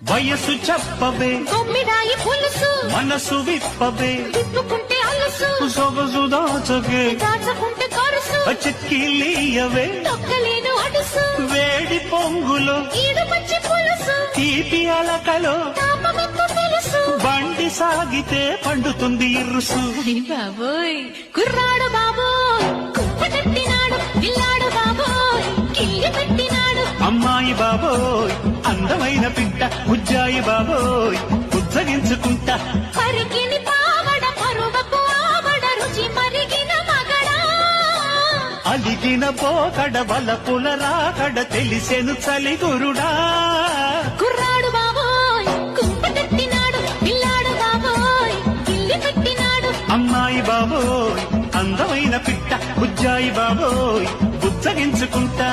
వయసు చెప్పవే కొమ్మిడాయి పులుసు మనసు విప్పవే తిప్పుకుంటే అలుసు సొగసు దాచకే దాచుకుంటే కరుసు చెక్కిలీయవే తొక్కలేను అడుసు వేడి పొంగులో ఈడు పచ్చి పులుసు తీపి అలకలో తాపమంత తెలుసు బండి సాగితే పండుతుంది ఇరుసు బాబోయ్ కుర్రాడు బాబోయ్ కుప్ప తట్టినాడు పిల్లాడు బాబోయ్ కిల్లి పెట్టినాడు అమ్మాయి బాబోయ్ అందమైన పిట్ట ఉజ్జాయి బాబోయ్ ఉజ్జగించుకుంటా పరికిని పావడ పరువపు ఆవడ రుచి మరిగిన మగడా అలిగిన పోకడ వలపుల రాకడ తెలిసెను చలిగురుడా కుర్రాడు బాబోయ్ కుప్ప తట్టినాడు పిల్లాడు బాబోయ్ కిల్లి పెట్టినాడు అమ్మాయి బాబోయ్ అందమైన పిట్ట ఉజ్జాయి బాబోయ్ ఉజ్జగించుకుంటా